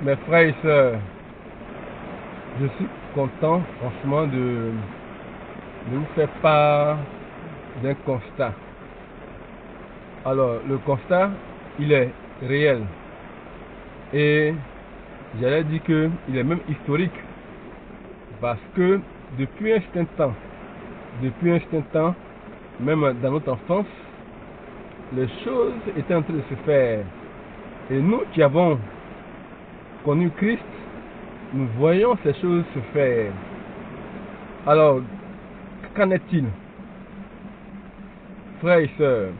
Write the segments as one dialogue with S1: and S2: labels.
S1: Mes frères et sœurs, je suis content franchement de vous faire part d'un constat. Alors, le constat, il est réel. Et j'allais dire qu'il est même historique. Parce que depuis un certain temps, même dans notre enfance, les choses étaient en train de se faire. Et nous qui avons connu Christ, nous voyons ces choses se faire. Alors, qu'en est-il? Frères et sœurs,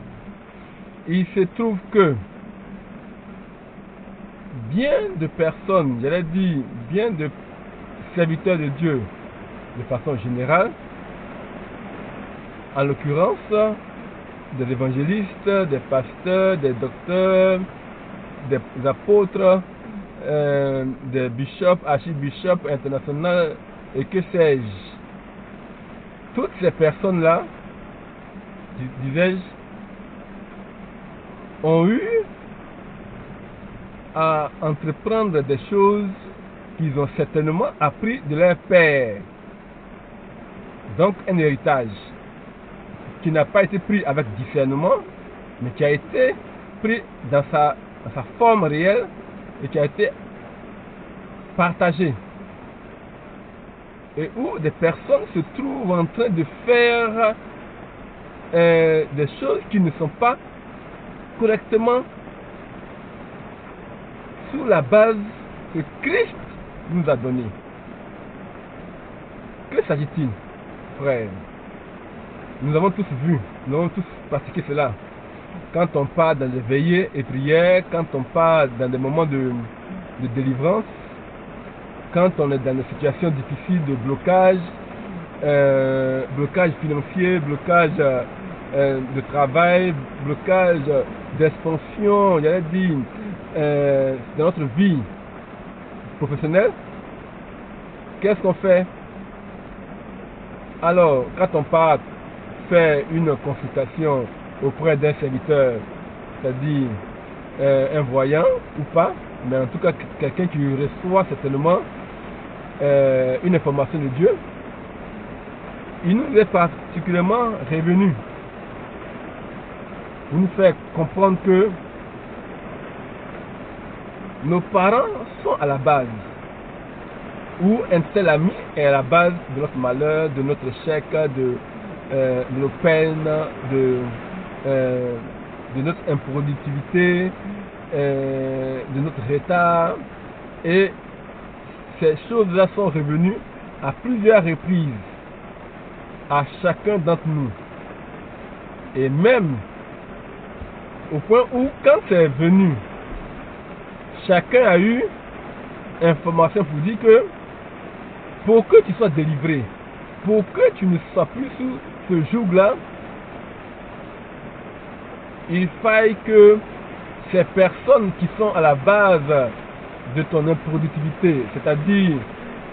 S1: il se trouve que bien de personnes, j'allais dire bien de serviteurs de Dieu, de façon générale, en l'occurrence des évangélistes, des pasteurs, des docteurs, des apôtres, des bishops, archibishops internationaux et que sais-je. Toutes ces personnes-là, disais-je, ont eu à entreprendre des choses qu'ils ont certainement appris de leur père. Donc un héritage qui n'a pas été pris avec discernement, mais qui a été pris dans sa forme réelle et qui a été partagé. Et où des personnes se trouvent en train de faire des choses qui ne sont pas correctement sous la base que Christ nous a donnée. Que s'agit-il, frère? Nous avons tous vu, nous avons tous pratiqué cela. Quand on part dans des veillées et prières, quand on part dans des moments de délivrance, quand on est dans des situations difficiles de blocage, blocage financier, blocage de travail, blocage d'expansion, j'allais dire, dans notre vie professionnelle, qu'est-ce qu'on fait? Alors, quand on part faire une consultation auprès d'un serviteur, c'est-à-dire un voyant ou pas, mais en tout cas quelqu'un qui reçoit certainement une information de Dieu, il nous est particulièrement revenu pour nous faire comprendre que nos parents sont à la base, ou un tel ami est à la base de notre malheur, de notre échec, de nos peines, de notre improductivité, de notre retard. Et ces choses-là sont revenues à plusieurs reprises à chacun d'entre nous. Et même au point où, quand c'est venu, chacun a eu information pour dire que pour que tu sois délivré, pour que tu ne sois plus sous ce joug-là, il faille que ces personnes qui sont à la base de ton improductivité, c'est-à-dire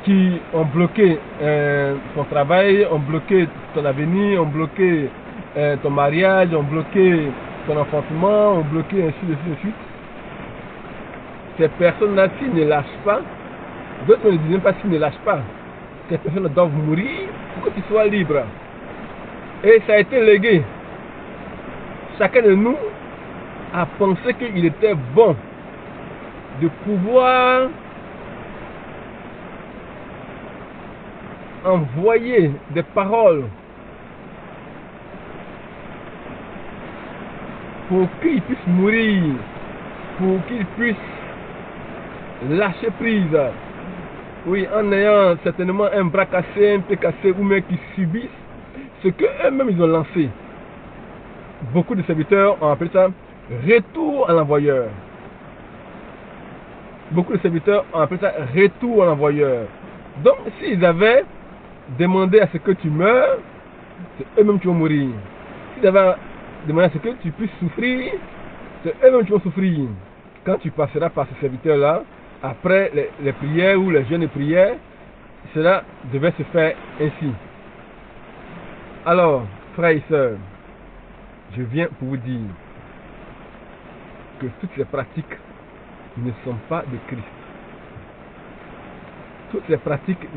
S1: qui ont bloqué ton travail, ont bloqué ton avenir, ont bloqué ton mariage, ont bloqué ton enfantement, ont bloqué ainsi de suite. Ces personnes-là, s'ils ne lâchent pas, d'autres ne disent même pas s'ils ne lâchent pas, ces personnes doivent mourir pour que tu sois libre. Et ça a été légué. Chacun de nous a pensé qu'il était bon de pouvoir envoyer des paroles pour qu'il puisse mourir, pour qu'il puisse lâcher prise. Oui, en ayant certainement un bras cassé, un pied cassé, ou même qui subissent ce qu'eux-mêmes ils ont lancé. Beaucoup de serviteurs ont appelé ça retour à l'envoyeur. Beaucoup de serviteurs ont appelé ça retour à l'envoyeur. Donc, s'ils avaient demandé à ce que tu meurs, c'est eux-mêmes qui vont mourir. S'ils avaient demandé à ce que tu puisses souffrir, c'est eux-mêmes qui vont souffrir. Quand tu passeras par ce serviteur-là, après les prières ou les jeûnes et prières, cela devait se faire ainsi. Alors, frères et sœurs, je viens pour vous dire que toutes ces pratiques ne sont pas de Christ. toutes les pratiques